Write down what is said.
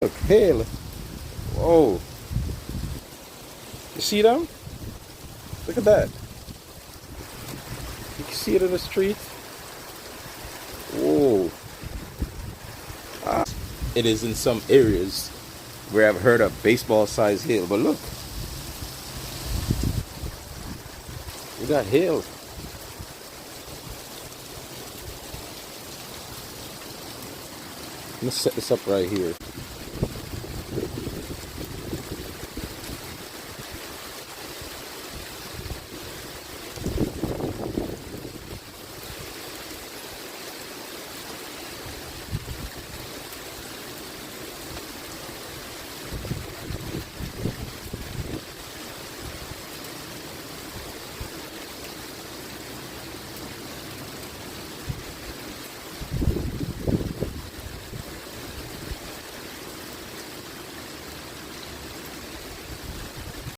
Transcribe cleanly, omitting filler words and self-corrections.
Look, hail. Whoa. You see them? Look at that. You can see it in the street. Whoa. Ah. It is in some areas where I've heard of baseball-sized hail, but look. We got hail. Let's set this up right here.